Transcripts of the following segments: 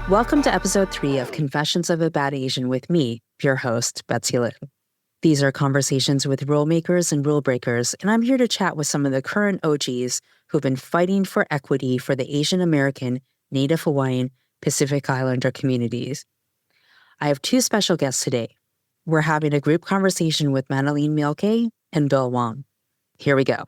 Welcome to episode 3 of Confessions of a Bad Asian with me, your host, Betsy Lin. These are conversations with rule makers and rule breakers, and I'm here to chat with some of the current OGs who've been fighting for equity for the Asian American, Native Hawaiian, Pacific Islander communities. I have 2 special guests today. We're having a group conversation with Madaline Mielke and Bill Wong. Here we go.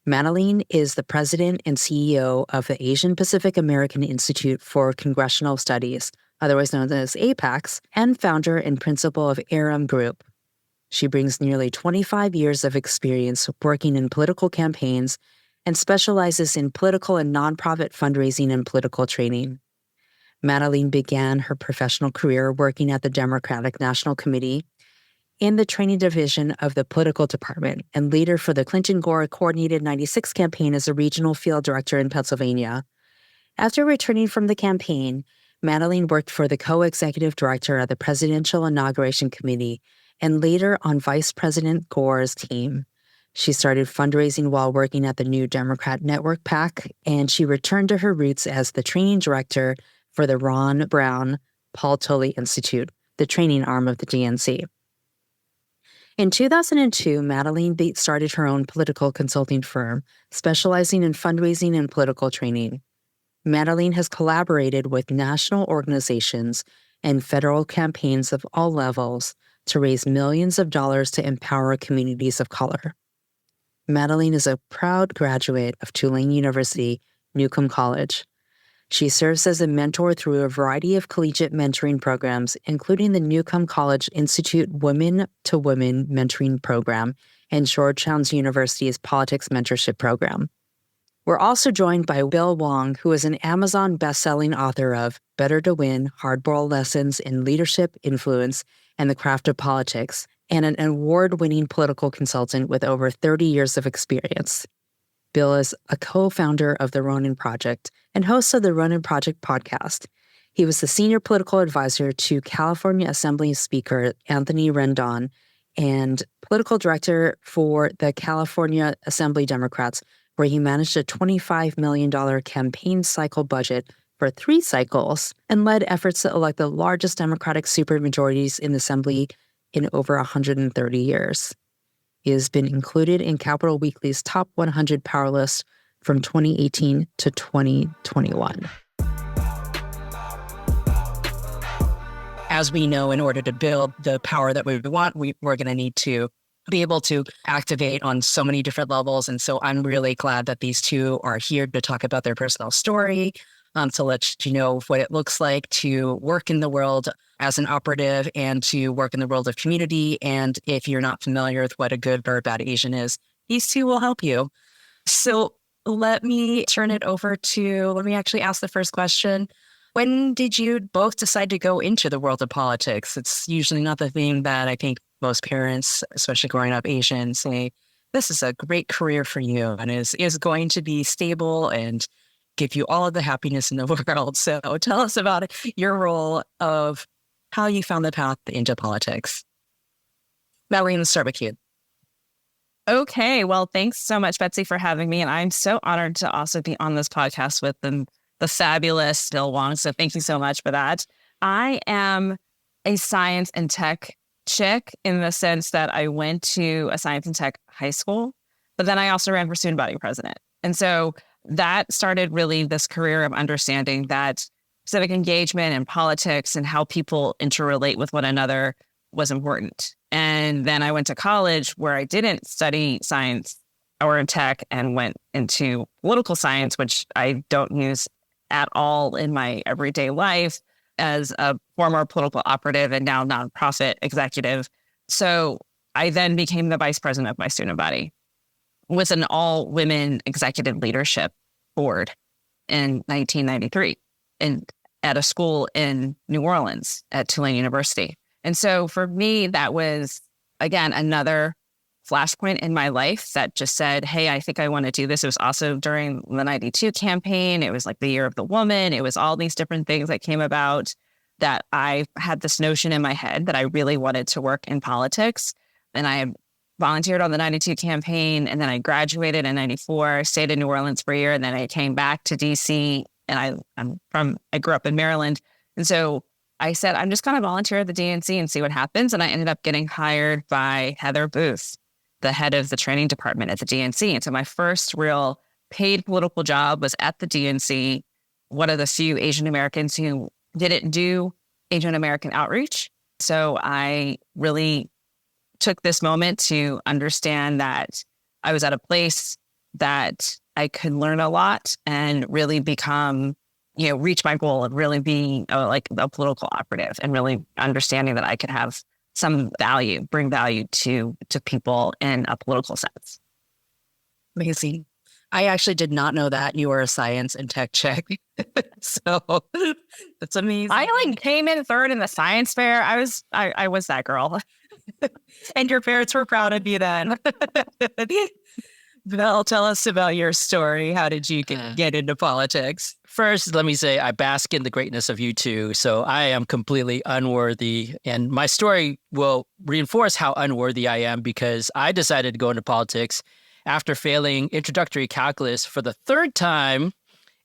Madaline is the president and CEO of the Asian Pacific American Institute for Congressional Studies, otherwise known as APACS, and founder and principal of ARAM Group. She brings nearly 25 years of experience working in political campaigns and specializes in political and nonprofit fundraising and political training. Madaline began her professional career working at the Democratic National Committee in the training division of the political department, and later for the Clinton-Gore Coordinated 96 campaign as a regional field director in Pennsylvania. After returning from the campaign, Madaline worked for the co-executive director of the Presidential Inauguration Committee and later on Vice President Gore's team. She started fundraising while working at the New Democrat Network PAC, and she returned to her roots as the training director for the Ron Brown Paul Tully Institute, the training arm of the DNC. In 2002, Madaline started her own political consulting firm, specializing in fundraising and political training. Madaline has collaborated with national organizations and federal campaigns of all levels to raise millions of dollars to empower communities of color. Madaline is a proud graduate of Tulane University, Newcomb College. She serves as a mentor through a variety of collegiate mentoring programs, including the Newcomb College Institute Women to Women Mentoring Program and Georgetown University's Politics Mentorship Program. We're also joined by Bill Wong, who is an Amazon best-selling author of Better to Win, Hardball Lessons in Leadership, Influence, and the Craft of Politics, and an award-winning political consultant with over 30 years of experience. Bill is a co-founder of the Ronin Project and host of the Ronin Project podcast. He was the senior political advisor to California Assembly Speaker Anthony Rendon and political director for the California Assembly Democrats, where he managed a $25 million campaign cycle budget for 3 cycles and led efforts to elect the largest Democratic supermajorities in the Assembly in over 130 years. He has been included in Capital Weekly's Top 100 Power List from 2018 to 2021. As we know, in order to build the power that we want, we're going to need to be able to activate on so many different levels. And so I'm really glad that these 2 are here to talk about their personal story, to let you know what it looks like to work in the world as an operative and to work in the world of community. And if you're not familiar with what a good or bad Asian is, these 2 will help you. So let me actually ask the first question. When did you both decide to go into the world of politics? It's usually not the thing that I think most parents, especially growing up Asian, say, this is a great career for you and is going to be stable and give you all of the happiness in the world. So tell us about your role of how you found the path into politics. Madaline, let's start with you. Okay, well, thanks so much, Betsy, for having me. And I'm so honored to also be on this podcast with the fabulous Bill Wong. So thank you so much for that. I am a science and tech chick in the sense that I went to a science and tech high school, but then I also ran for student body president. And so that started really this career of understanding that civic engagement and politics and how people interrelate with one another was important. And then I went to college where I didn't study science or in tech and went into political science, which I don't use at all in my everyday life as a former political operative and now nonprofit executive. So I then became the vice president of my student body with an all-women executive leadership board in 1993 and at a school in New Orleans at Tulane University. And so for me, that was, again, another flashpoint in my life that just said, hey, I think I want to do this. It was also during the 92 campaign. It was like the year of the woman. It was all these different things that came about that I had this notion in my head that I really wanted to work in politics. And I volunteered on the 92 campaign. And then I graduated in 94, stayed in New Orleans for a year. And then I came back to DC and I grew up in Maryland. And so I said, I'm just going to volunteer at the DNC and see what happens. And I ended up getting hired by Heather Booth, the head of the training department at the DNC. And so my first real paid political job was at the DNC, one of the few Asian Americans who didn't do Asian American outreach. So I really took this moment to understand that I was at a place that I could learn a lot and really become, reach my goal of really being like a political operative and really understanding that I could have some value, bring value to people in a political sense. Amazing. I actually did not know that you were a science and tech chick. So that's amazing. I came in third in the science fair. I was that girl. And your parents were proud of you then. Val, tell us about your story. How did you get into politics? First, let me say I bask in the greatness of you two. So I am completely unworthy. And my story will reinforce how unworthy I am because I decided to go into politics after failing introductory calculus for the third time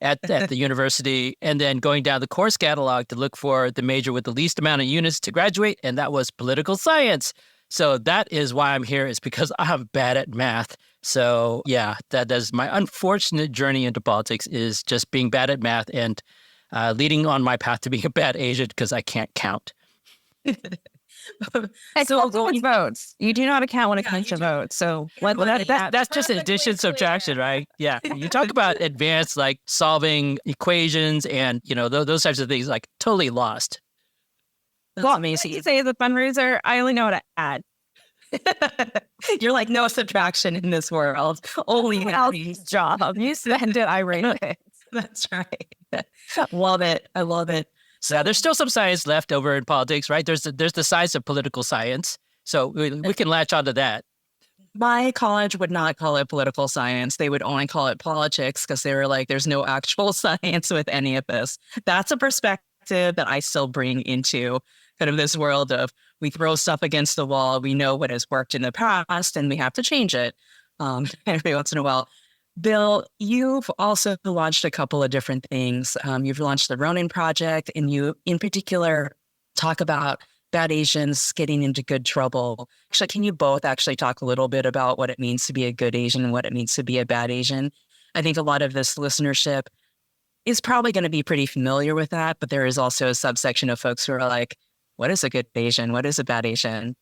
at the university and then going down the course catalog to look for the major with the least amount of units to graduate. And that was political science. So that is why I'm here, is because I'm bad at math. So yeah, that is my unfortunate journey into politics, is just being bad at math and leading on my path to being a bad Asian because I can't count. So with votes, you do not account when it comes to votes. So that's just addition, subtraction, right? Yeah, you talk about advanced like solving equations and those types of things, like totally lost. Well, amazing. You say as a fundraiser, I only know how to add. You're like, no subtraction in this world. Only else's job. You spend it, I rate it. That's right. Love it. I love it. So there's still some science left over in politics, right? There's the science of political science. So we can latch onto that. My college would not call it political science. They would only call it politics because they were like, there's no actual science with any of this. That's a perspective that I still bring into kind of this world of we throw stuff against the wall. We know what has worked in the past and we have to change it every once in a while. Bill, you've also launched a couple of different things. You've launched the Ronin Project, and you, in particular, talk about bad Asians getting into good trouble. Actually, can you both actually talk a little bit about what it means to be a good Asian and what it means to be a bad Asian? I think a lot of this listenership is probably going to be pretty familiar with that, but there is also a subsection of folks who are like, what is a good Asian? What is a bad Asian?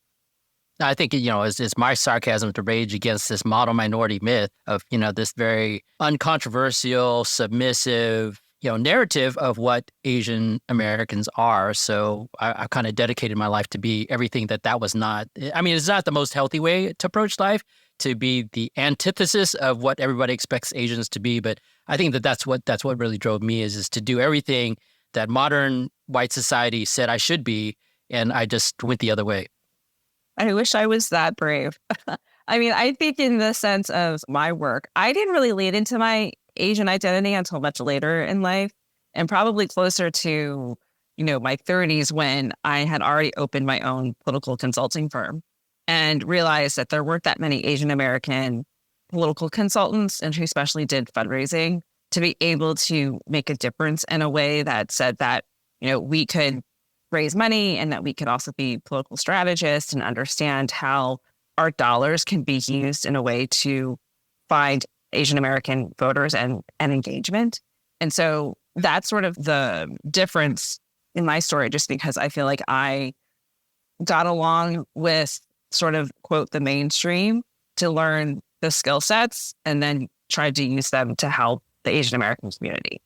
I think, it's my sarcasm to rage against this model minority myth of, this very uncontroversial, submissive, narrative of what Asian Americans are. So I kind of dedicated my life to be everything that was not. I mean, it's not the most healthy way to approach life, to be the antithesis of what everybody expects Asians to be. But I think that's what really drove me is to do everything that modern white society said I should be. And I just went the other way. I wish I was that brave. I mean, I think in the sense of my work, I didn't really lead into my Asian identity until much later in life, and probably closer to, my 30s when I had already opened my own political consulting firm and realized that there weren't that many Asian American political consultants and who especially did fundraising to be able to make a difference in a way that said that, we could raise money and that we could also be political strategists and understand how our dollars can be used in a way to find Asian American voters and engagement. And so that's sort of the difference in my story, just because I feel like I got along with sort of, quote, the mainstream to learn the skill sets and then tried to use them to help the Asian American community.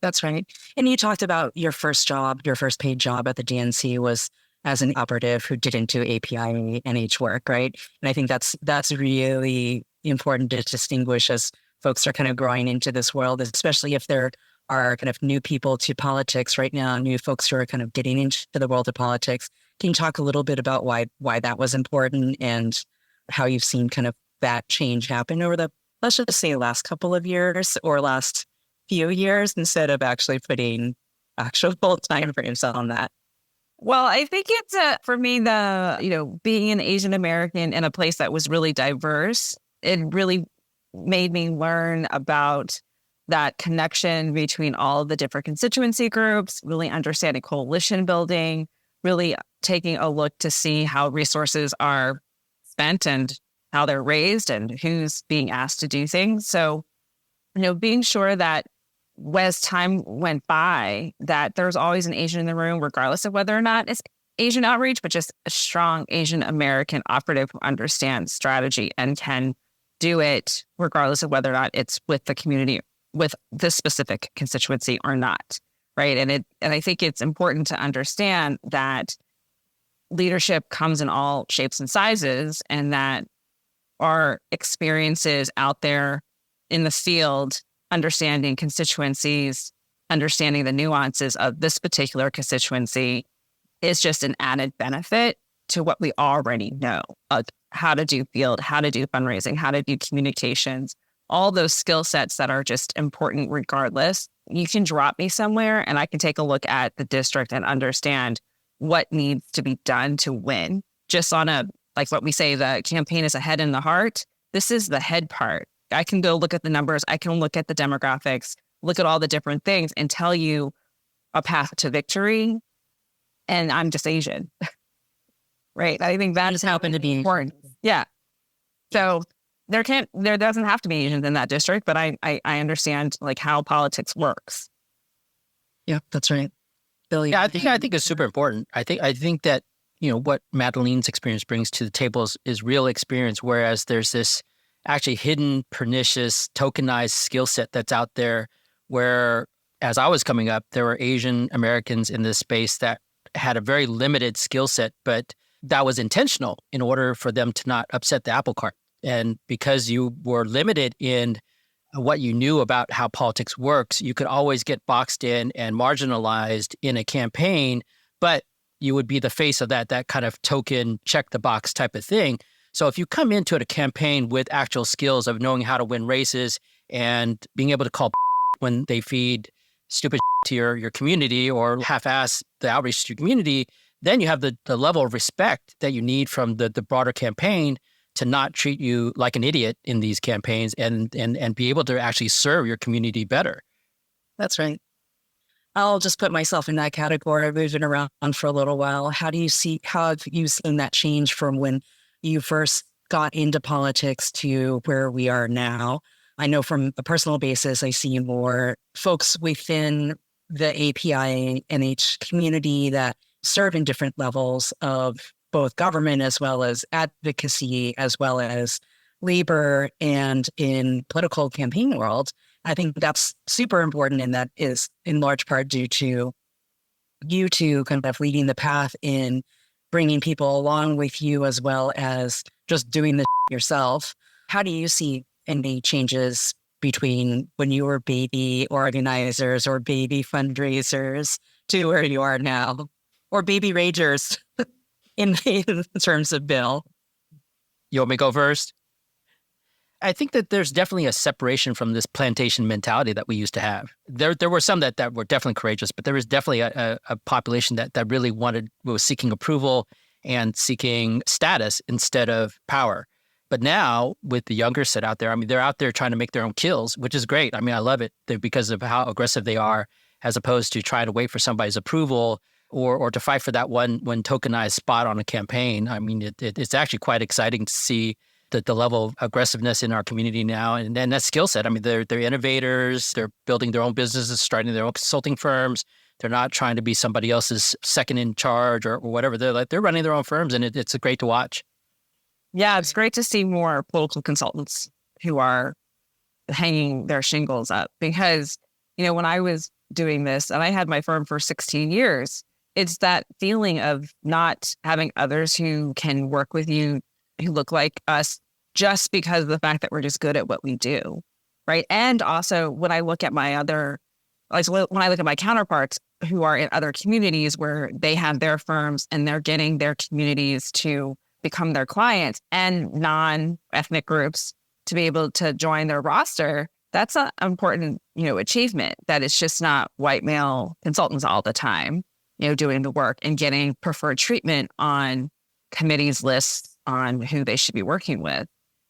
That's right. And you talked about your first job, your first paid job at the DNC was as an operative who didn't do API NH work, right? And I think that's really important to distinguish as folks are kind of growing into this world, especially if there are kind of new people to politics right now, new folks who are kind of getting into the world of politics. Can you talk a little bit about why that was important and how you've seen kind of that change happen over the, let's just say, last couple of years or last few years instead of actually putting actual time frames on that? Well, I think it's for me, being an Asian American in a place that was really diverse, it really made me learn about that connection between all of the different constituency groups, really understanding coalition building, really taking a look to see how resources are spent and how they're raised and who's being asked to do things. So, being sure that as time went by, that there's always an Asian in the room, regardless of whether or not it's Asian outreach, but just a strong Asian American operative who understands strategy and can do it regardless of whether or not it's with the community, with this specific constituency or not, right? And I think it's important to understand that leadership comes in all shapes and sizes, and that our experiences out there in the field, understanding constituencies, understanding the nuances of this particular constituency is just an added benefit to what we already know of how to do field, how to do fundraising, how to do communications, all those skill sets that are just important regardless. You can drop me somewhere and I can take a look at the district and understand what needs to be done to win. Just on like what we say, the campaign is a head and the heart. This is the head part. I can go look at the numbers. I can look at the demographics, look at all the different things and tell you a path to victory. And I'm just Asian, right? I think that just happen to be important. Yeah. So there doesn't have to be Asians in that district, but I understand like how politics works. Yeah, that's right. Billy. Yeah, I think it's super important. I think that, what Madeleine's experience brings to the table is real experience, whereas there's this actually hidden, pernicious, tokenized skill set that's out there where, as I was coming up, there were Asian Americans in this space that had a very limited skill set, but that was intentional in order for them to not upset the apple cart. And because you were limited in what you knew about how politics works, you could always get boxed in and marginalized in a campaign, but you would be the face of that kind of token, check the box type of thing. So if you come into a campaign with actual skills of knowing how to win races and being able to call when they feed stupid to your community or half-ass the outreach to your community, then you have the level of respect that you need from the broader campaign to not treat you like an idiot in these campaigns and be able to actually serve your community better. That's right. I'll just put myself in that category. I've moved around for a little while. How have you seen that change from when you first got into politics to where we are now? I know from a personal basis, I see more folks within the API NH community that serve in different levels of both government as well as advocacy, as well as labor and in political campaign world. I think that's super important, and that is in large part due to you two kind of leading the path in bringing people along with you as well as just doing the yourself. How do you see any changes between when you were baby organizers or baby fundraisers to where you are now, or baby ragers in terms of Bill? You want me to go first? I think that there's definitely a separation from this plantation mentality that we used to have. There were some that were definitely courageous, but there was definitely a population that really was seeking approval and seeking status instead of power. But now with the younger set out there, I mean, they're out there trying to make their own kills, which is great. I mean, I love it because of how aggressive they are, as opposed to trying to wait for somebody's approval or to fight for that one tokenized spot on a campaign. I mean, it's actually quite exciting to see the level of aggressiveness in our community now, and then that skill set. I mean, they're innovators. They're building their own businesses, starting their own consulting firms. They're not trying to be somebody else's second in charge or whatever. They're running their own firms, and it's great to watch. Yeah, it's great to see more political consultants who are hanging their shingles up, because, when I was doing this and I had my firm for 16 years, it's that feeling of not having others who can work with you, who look like us, just because of the fact that we're just good at what we do, right? And also when I look at my counterparts who are in other communities where they have their firms and they're getting their communities to become their clients and non-ethnic groups to be able to join their roster, that's an important, achievement, that it's just not white male consultants all the time. doing the work and getting preferred treatment on committees lists on who they should be working with.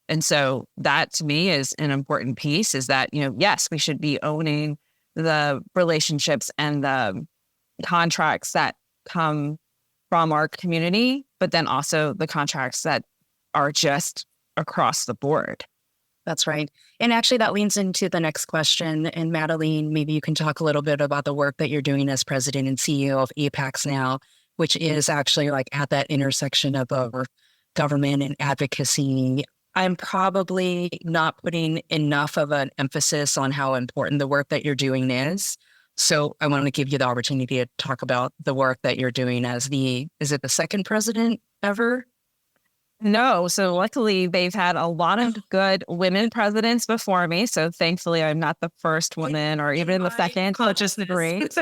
And so that to me is an important piece, is that, yes, we should be owning the relationships and the contracts that come from our community, but then also the contracts that are just across the board. That's right. And actually that leans into the next question. And Madeline, maybe you can talk a little bit about the work that you're doing as president and CEO of APACS now, which is actually like at that intersection of government and advocacy. I'm probably not putting enough of an emphasis on how important the work that you're doing is. So I want to give you the opportunity to talk about the work that you're doing as is it the second president ever? No. So luckily, they've had a lot of good women presidents before me. So thankfully, I'm not the first woman or even the second. Consciousness. Great.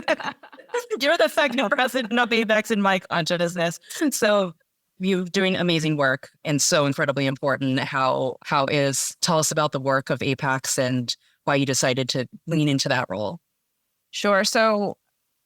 You're the second president of APEX in my consciousness. So you're doing amazing work and so incredibly important. Tell us about the work of APEX and why you decided to lean into that role. Sure. So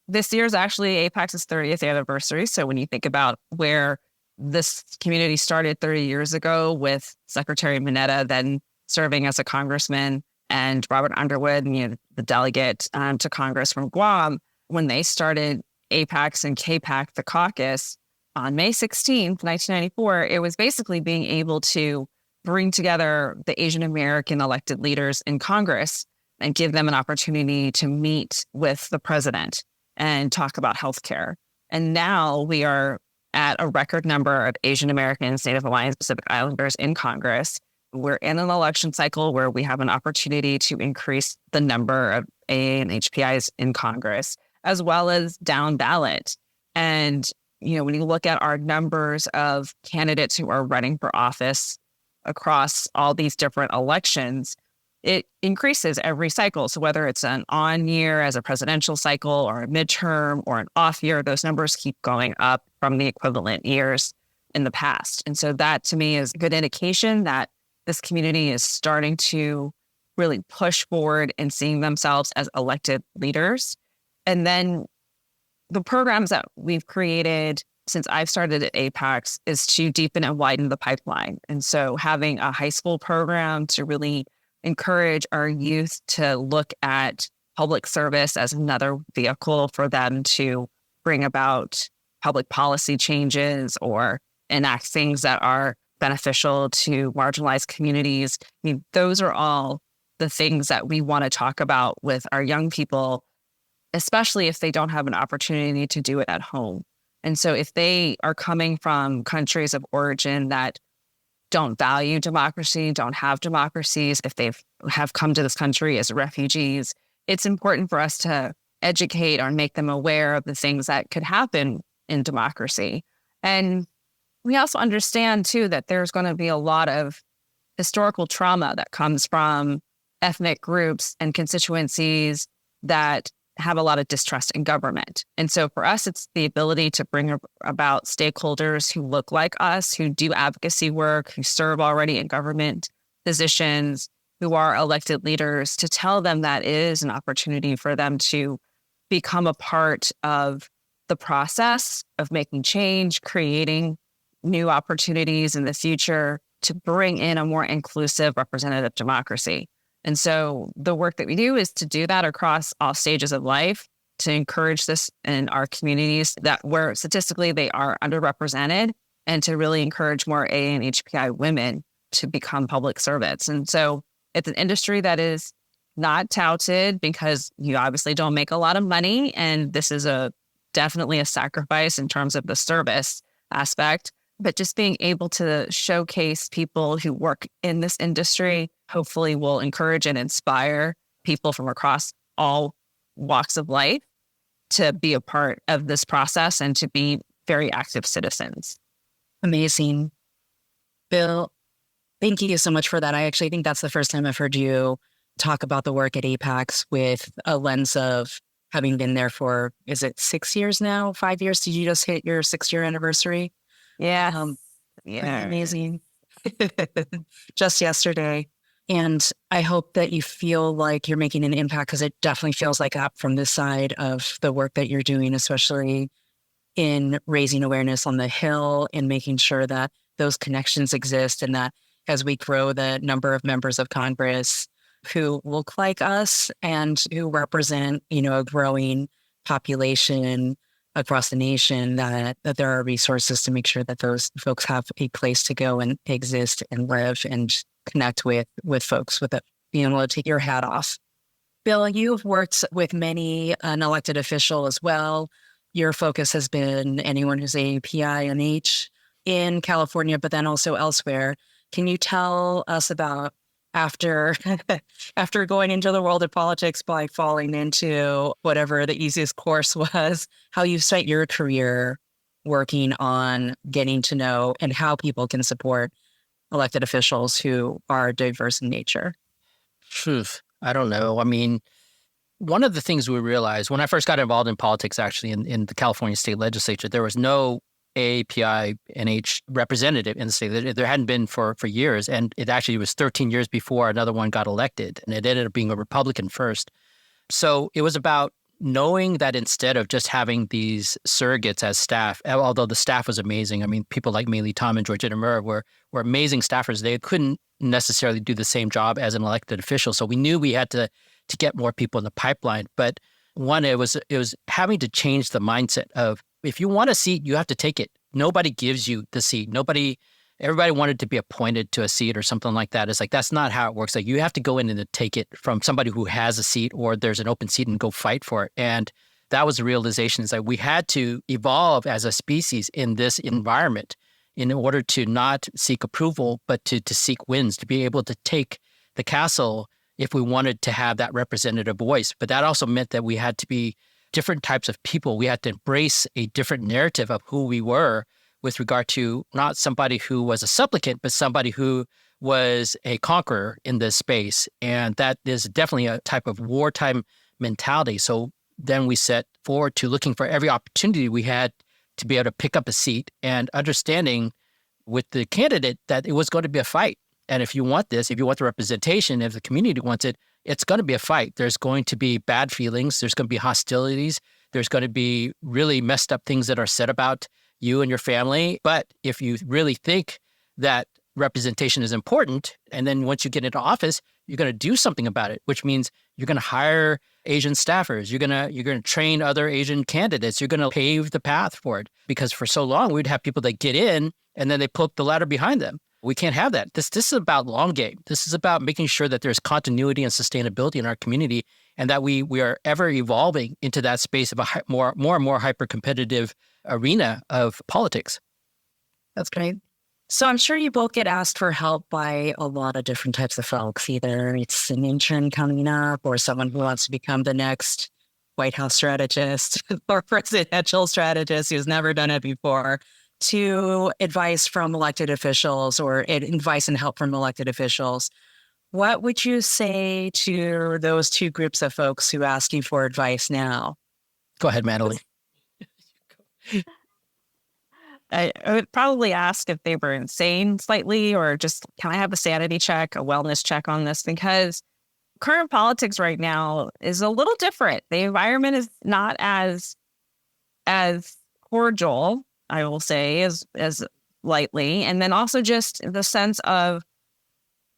this year's actually APEX's 30th anniversary. So when you think about where this community started 30 years ago with Secretary Mineta then serving as a congressman and Robert Underwood, the delegate to Congress from Guam, when they started APEX and KPAC, the caucus, on May 16th, 1994, it was basically being able to bring together the Asian American elected leaders in Congress and give them an opportunity to meet with the president and talk about healthcare. And now we are at a record number of Asian Americans, Native Hawaiians, Pacific Islanders in Congress. We're in an election cycle where we have an opportunity to increase the number of AA and HPIs in Congress, as well as down ballot. And, when you look at our numbers of candidates who are running for office across all these different elections, it increases every cycle. So whether it's an on year as a presidential cycle or a midterm or an off year, those numbers keep going up from the equivalent years in the past. And so that to me is a good indication that this community is starting to really push forward and seeing themselves as elected leaders. And then the programs that we've created since I've started at APEX is to deepen and widen the pipeline. And so having a high school program to really encourage our youth to look at public service as another vehicle for them to bring about public policy changes or enact things that are beneficial to marginalized communities. Those are all the things that we want to talk about with our young people, especially if they don't have an opportunity to do it at home. And so if they are coming from countries of origin that don't value democracy, don't have democracies, if they have come to this country as refugees, it's important for us to educate or make them aware of the things that could happen in democracy. And we also understand, too, that there's going to be a lot of historical trauma that comes from ethnic groups and constituencies that have a lot of distrust in government. And so for us, it's the ability to bring about stakeholders who look like us, who do advocacy work, who serve already in government positions, who are elected leaders, to tell them that it is an opportunity for them to become a part of the process of making change, creating new opportunities in the future to bring in a more inclusive representative democracy. And so the work that we do is to do that across all stages of life, to encourage this in our communities that where statistically they are underrepresented, and to really encourage more AA and HPI women to become public servants. And so it's an industry that is not touted because you obviously don't make a lot of money. And this is definitely a sacrifice in terms of the service aspect. But just being able to showcase people who work in this industry hopefully will encourage and inspire people from across all walks of life to be a part of this process and to be very active citizens. Amazing. Bill, thank you so much for that. I actually think that's the first time I've heard you talk about the work at APEX with a lens of having been there for, is it 6 years now? 5 years? Did you just hit your 6-year anniversary? Yeah. Amazing. Just yesterday. And I hope that you feel like you're making an impact, because it definitely feels like that from this side of the work that you're doing, especially in raising awareness on the Hill and making sure that those connections exist, and that as we grow the number of members of Congress who look like us and who represent, a growing population across the nation, that there are resources to make sure that those folks have a place to go and exist and live and connect with folks without being able to take your hat off. Bill, you've worked with many an elected official as well. Your focus has been anyone who's a PINH in California, but then also elsewhere. Can you tell us about after going into the world of politics by falling into whatever the easiest course was, how you spent your career working on getting to know and how people can support elected officials who are diverse in nature? Phew, I don't know. I mean, one of the things we realized when I first got involved in politics, actually in the California state legislature, there was no API-NH representative in the state. There hadn't been for years. And it actually was 13 years before another one got elected. And it ended up being a Republican first. So it was about knowing that instead of just having these surrogates as staff, although the staff was amazing. I mean, people like Maylee Tom and Georgina Murr were amazing staffers. They couldn't necessarily do the same job as an elected official. So we knew we had to get more people in the pipeline. But one, it was having to change the mindset of, if you want a seat, you have to take it. Nobody gives you the seat. Everybody wanted to be appointed to a seat or something like that. It's like, that's not how it works. Like, you have to go in and take it from somebody who has a seat, or there's an open seat, and go fight for it. And that was the realization, is that we had to evolve as a species in this environment in order to not seek approval, but to seek wins, to be able to take the castle if we wanted to have that representative voice. But that also meant that we had to be different types of people. We had to embrace a different narrative of who we were, with regard to not somebody who was a supplicant, but somebody who was a conqueror in this space. And that is definitely a type of wartime mentality. So then we set forward to looking for every opportunity we had to be able to pick up a seat, and understanding with the candidate that it was going to be a fight. And if you want this, if you want the representation, if the community wants it, it's going to be a fight. There's going to be bad feelings. There's going to be hostilities. There's going to be really messed up things that are said about you and your family. But if you really think that representation is important, and then once you get into office, you're going to do something about it, which means you're going to hire Asian staffers. You're going to train other Asian candidates. You're going to pave the path for it. Because for so long, we'd have people that get in and then they pull up the ladder behind them. We can't have that. This is about long game. This is about making sure that there's continuity and sustainability in our community, and that we are ever evolving into that space of a more and more hyper-competitive arena of politics. That's great. So I'm sure you both get asked for help by a lot of different types of folks. Either it's an intern coming up, or someone who wants to become the next White House strategist or presidential strategist who's never done it before, to advice from elected officials, or advice and help from elected officials. What would you say to those two groups of folks who ask you for advice now? Go ahead, Madeline. I would probably ask if they were insane slightly, or just, can I have a sanity check, a wellness check on this? Because current politics right now is a little different. The environment is not as cordial, I will say, as lightly. And then also just the sense of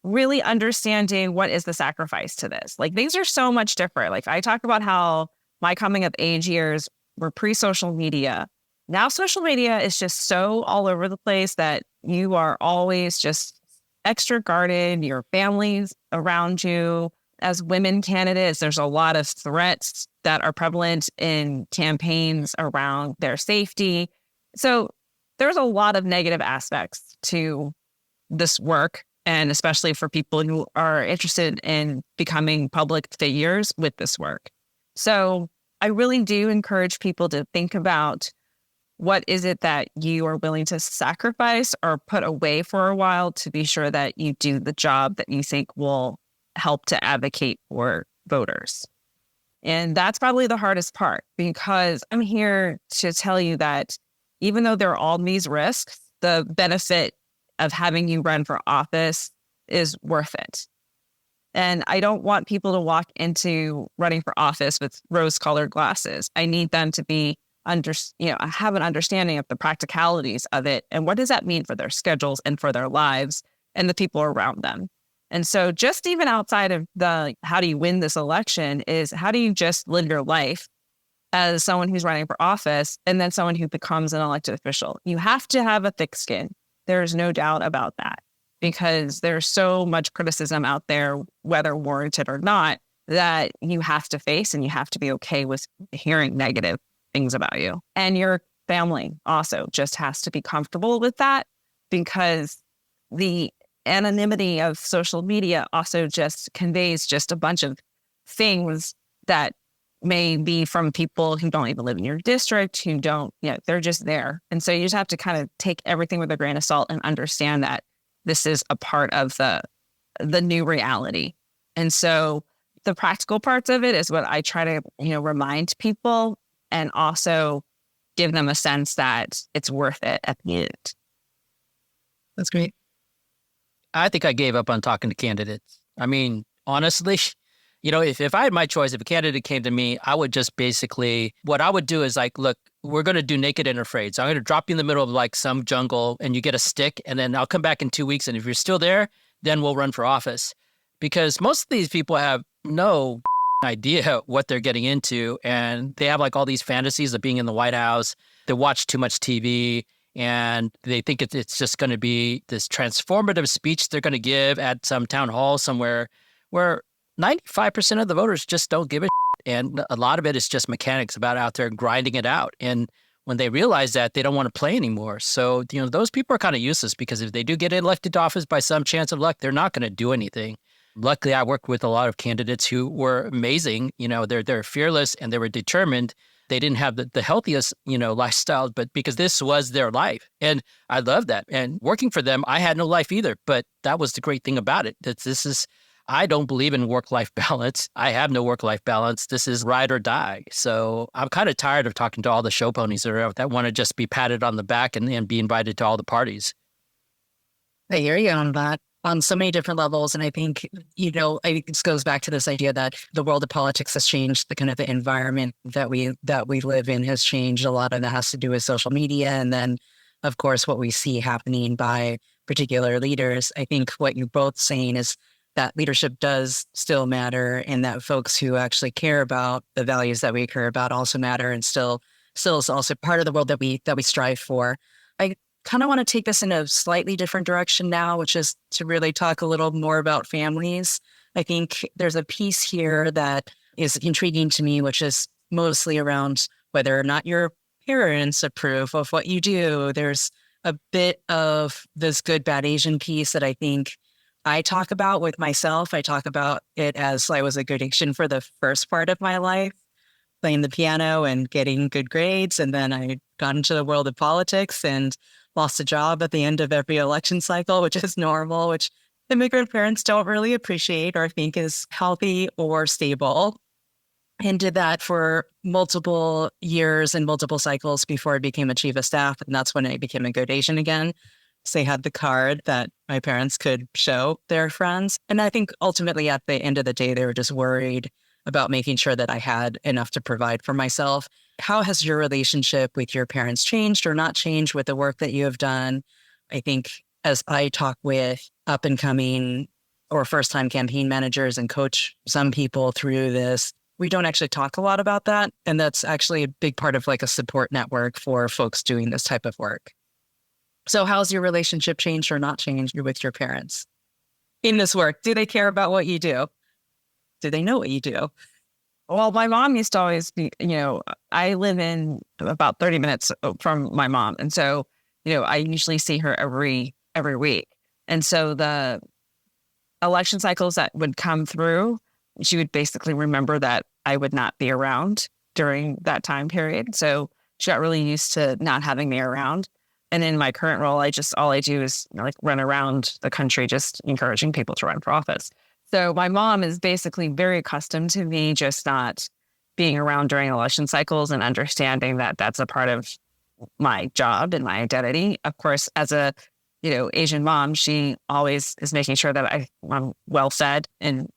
really understanding what is the sacrifice to this. Like, things are so much different. Like, I talk about how my coming of age years were pre-social media. Now social media is just so all over the place that you are always just extra guarded. Your family's around you. As women candidates, there's a lot of threats that are prevalent in campaigns around their safety. So there's a lot of negative aspects to this work, and especially for people who are interested in becoming public figures with this work. So I really do encourage people to think about, what is it that you are willing to sacrifice or put away for a while to be sure that you do the job that you think will help to advocate for voters. And that's probably the hardest part, because I'm here to tell you that even though there are all these risks, the benefit of having you run for office is worth it. And I don't want people to walk into running for office with rose-colored glasses. I need them to be have an understanding of the practicalities of it and what does that mean for their schedules and for their lives and the people around them. And so just even outside of the how do you win this election is how do you just live your life as someone who's running for office and then someone who becomes an elected official. You have to have a thick skin. There's no doubt about that because there's so much criticism out there, whether warranted or not, that you have to face and you have to be okay with hearing negative things about you. And your family also just has to be comfortable with that because the anonymity of social media also just conveys just a bunch of things that may be from people who don't even live in your district, who don't, they're just there. And so you just have to kind of take everything with a grain of salt and understand that this is a part of the new reality. And so the practical parts of it is what I try to, remind people and also give them a sense that it's worth it at the end. That's great. I think I gave up on talking to candidates. I mean, honestly, if I had my choice, if a candidate came to me, I would just basically, what I would do is like, look, we're going to do naked and afraid. So I'm going to drop you in the middle of like some jungle and you get a stick and then I'll come back in 2 weeks. And if you're still there, then we'll run for office. Because most of these people have no idea what they're getting into. And they have like all these fantasies of being in the White House. They watch too much TV. And they think it's just going to be this transformative speech they're going to give at some town hall somewhere where 95% of the voters just don't give a shit. And a lot of it is just mechanics about out there grinding it out. And when they realize that, they don't want to play anymore. So, those people are kind of useless because if they do get elected to office by some chance of luck, they're not going to do anything. Luckily, I worked with a lot of candidates who were amazing. They're fearless and they were determined. They didn't have the healthiest, lifestyle, but because this was their life. And I love that. And working for them, I had no life either. But that was the great thing about it. I don't believe in work-life balance. I have no work-life balance. This is ride or die. So I'm kind of tired of talking to all the show ponies that want to just be patted on the back and be invited to all the parties. I hear you on that on so many different levels. And I think, I think this goes back to this idea that the world of politics has changed. The kind of the environment that we live in has changed. A lot of that has to do with social media. And then, of course, what we see happening by particular leaders. I think what you're both saying is that leadership does still matter and that folks who actually care about the values that we care about also matter and still is also part of the world that we strive for. I kind of want to take this in a slightly different direction now, which is to really talk a little more about families. I think there's a piece here that is intriguing to me, which is mostly around whether or not your parents approve of what you do. There's a bit of this good, bad Asian piece that I think I talk about with myself. I talk about it as I was a good Asian for the first part of my life, playing the piano and getting good grades. And then I got into the world of politics and lost a job at the end of every election cycle, which is normal, which immigrant parents don't really appreciate or think is healthy or stable. And did that for multiple years and multiple cycles before I became a chief of staff. And that's when I became a good Asian again. So they had the card that my parents could show their friends. And I think ultimately at the end of the day, they were just worried about making sure that I had enough to provide for myself. How has your relationship with your parents changed or not changed with the work that you have done? I think as I talk with up and coming or first time campaign managers and coach some people through this, we don't actually talk a lot about that. And that's actually a big part of like a support network for folks doing this type of work. So how's your relationship changed or not changed with your parents in this work? Do they care about what you do? Do they know what you do? Well, my mom used to always be, I live in about 30 minutes from my mom. And so, I usually see her every week. And so the election cycles that would come through, she would basically remember that I would not be around during that time period. So she got really used to not having me around. And in my current role, all I do is run around the country, just encouraging people to run for office. So my mom is basically very accustomed to me just not being around during election cycles and understanding that that's a part of my job and my identity. Of course, as a Asian mom, she always is making sure that I'm well fed and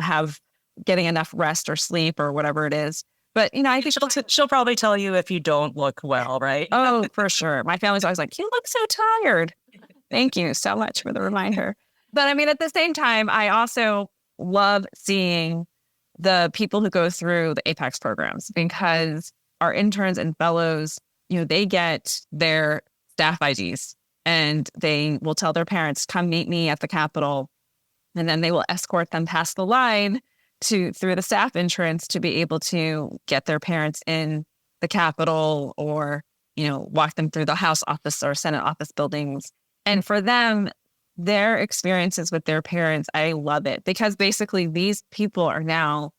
have getting enough rest or sleep or whatever it is. But, I think She'll probably tell you if you don't look well, right? oh, for sure. My family's always like, you look so tired. Thank you so much for the reminder. But I mean, at the same time, I also love seeing the people who go through the Apex programs, because our interns and fellows, they get their staff IDs and they will tell their parents, come meet me at the Capitol. And then they will escort them past the line through the staff entrance to be able to get their parents in the Capitol, or, walk them through the House office or Senate office buildings. And for them, their experiences with their parents, I love it, because basically these people are now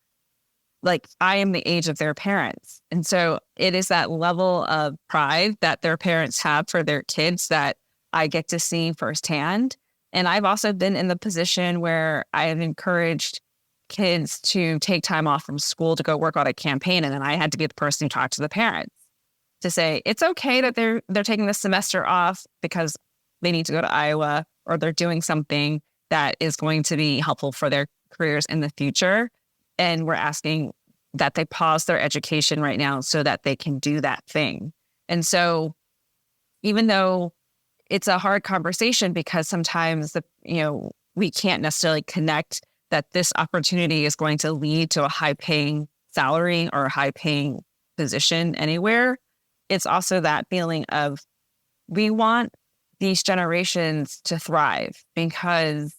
like, I am the age of their parents. And so it is that level of pride that their parents have for their kids that I get to see firsthand. And I've also been in the position where I have encouraged kids to take time off from school to go work on a campaign. And then I had to be the person who talked to the parents to say, it's okay that they're taking this semester off because they need to go to Iowa, or they're doing something that is going to be helpful for their careers in the future. And we're asking that they pause their education right now so that they can do that thing. And so even though it's a hard conversation, because sometimes we can't necessarily connect that this opportunity is going to lead to a high paying salary or a high paying position anywhere, it's also that feeling of, we want these generations to thrive, because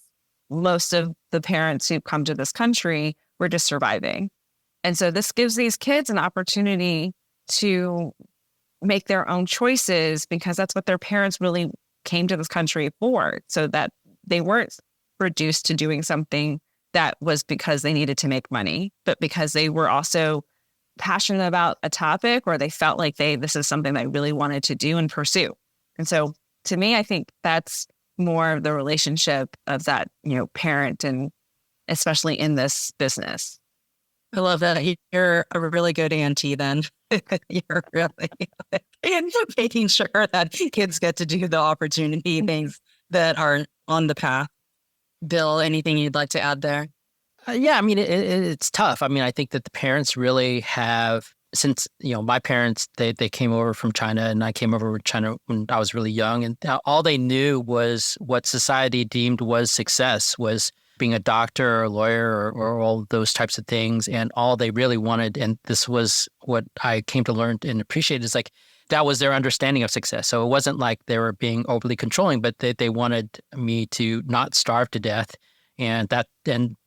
most of the parents who come to this country were just surviving. And so this gives these kids an opportunity to make their own choices, because that's what their parents really came to this country for, so that they weren't reduced to doing something that was because they needed to make money, but because they were also passionate about a topic, or they felt like this is something they really wanted to do and pursue. And so to me, I think that's more of the relationship of that, parent, and especially in this business. I love that. You're a really good auntie then. You're really and making sure that kids get to do the opportunity things that are on the path. Bill, anything you'd like to add there? Yeah, I mean, it's tough. I mean, I think that the parents really have, since, my parents, they came over from China, and I came over from China when I was really young. And all they knew was what society deemed was success, was being a doctor or a lawyer, or all those types of things. And all they really wanted, and this was what I came to learn and appreciate, is like, that was their understanding of success. So it wasn't like they were being overly controlling, but they wanted me to not starve to death. And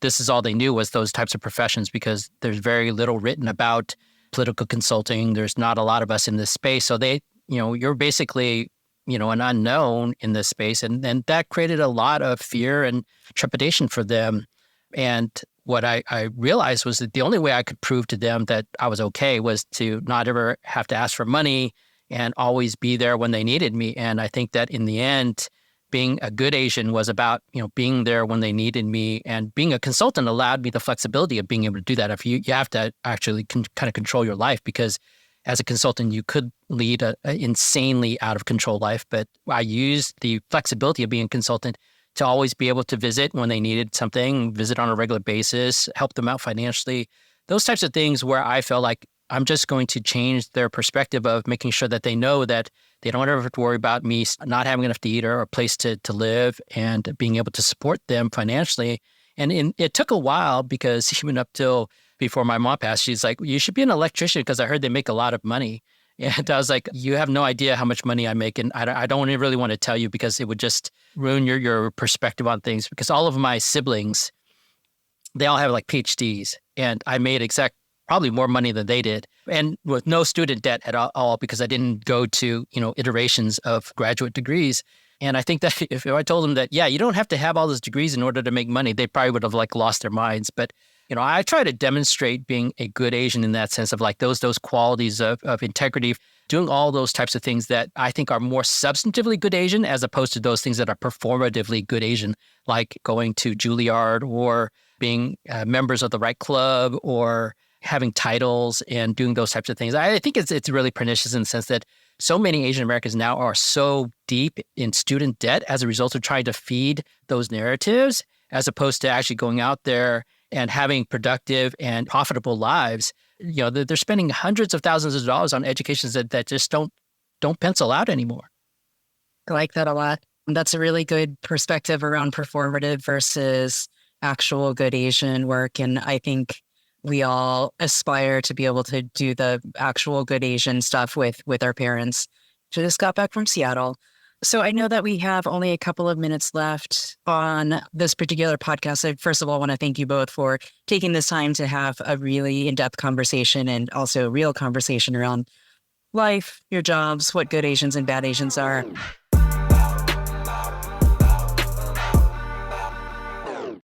this is all they knew, was those types of professions, because there's very little written about political consulting. There's not a lot of us in this space. So you're basically, an unknown in this space. And that created a lot of fear and trepidation for them. And what I realized was that the only way I could prove to them that I was okay was to not ever have to ask for money and always be there when they needed me. And I think that in the end, being a good Asian was about, being there when they needed me, and being a consultant allowed me the flexibility of being able to do that. If you have to actually kind of control your life, because as a consultant, you could lead an insanely out of control life. But I used the flexibility of being a consultant to always be able to visit when they needed something, visit on a regular basis, help them out financially, those types of things, where I felt like I'm just going to change their perspective of making sure that they know that they don't ever have to worry about me not having enough to eat or a place to live, and being able to support them financially. And it took a while, because even up till before my mom passed, she's like, you should be an electrician, because I heard they make a lot of money. And I was like, you have no idea how much money I make. And I don't really want to tell you, because it would just ruin your perspective on things. Because all of my siblings, they all have like PhDs, and I made probably more money than they did, and with no student debt at all, because I didn't go to, iterations of graduate degrees. And I think that if I told them that, yeah, you don't have to have all those degrees in order to make money, they probably would have lost their minds. But, I try to demonstrate being a good Asian in that sense of those qualities of integrity, doing all those types of things that I think are more substantively good Asian, as opposed to those things that are performatively good Asian, like going to Juilliard, or being members of the right club, or having titles and doing those types of things. I think it's really pernicious in the sense that so many Asian Americans now are so deep in student debt as a result of trying to feed those narratives, as opposed to actually going out there and having productive and profitable lives, they're spending hundreds of thousands of dollars on educations that just don't pencil out anymore. I like that a lot. That's a really good perspective around performative versus actual good Asian work. And I think we all aspire to be able to do the actual good Asian stuff with our parents. So just got back from Seattle. So I know that we have only a couple of minutes left on this particular podcast. I first of all want to thank you both for taking this time to have a really in-depth conversation and also real conversation around life, your jobs, what good Asians and bad Asians are.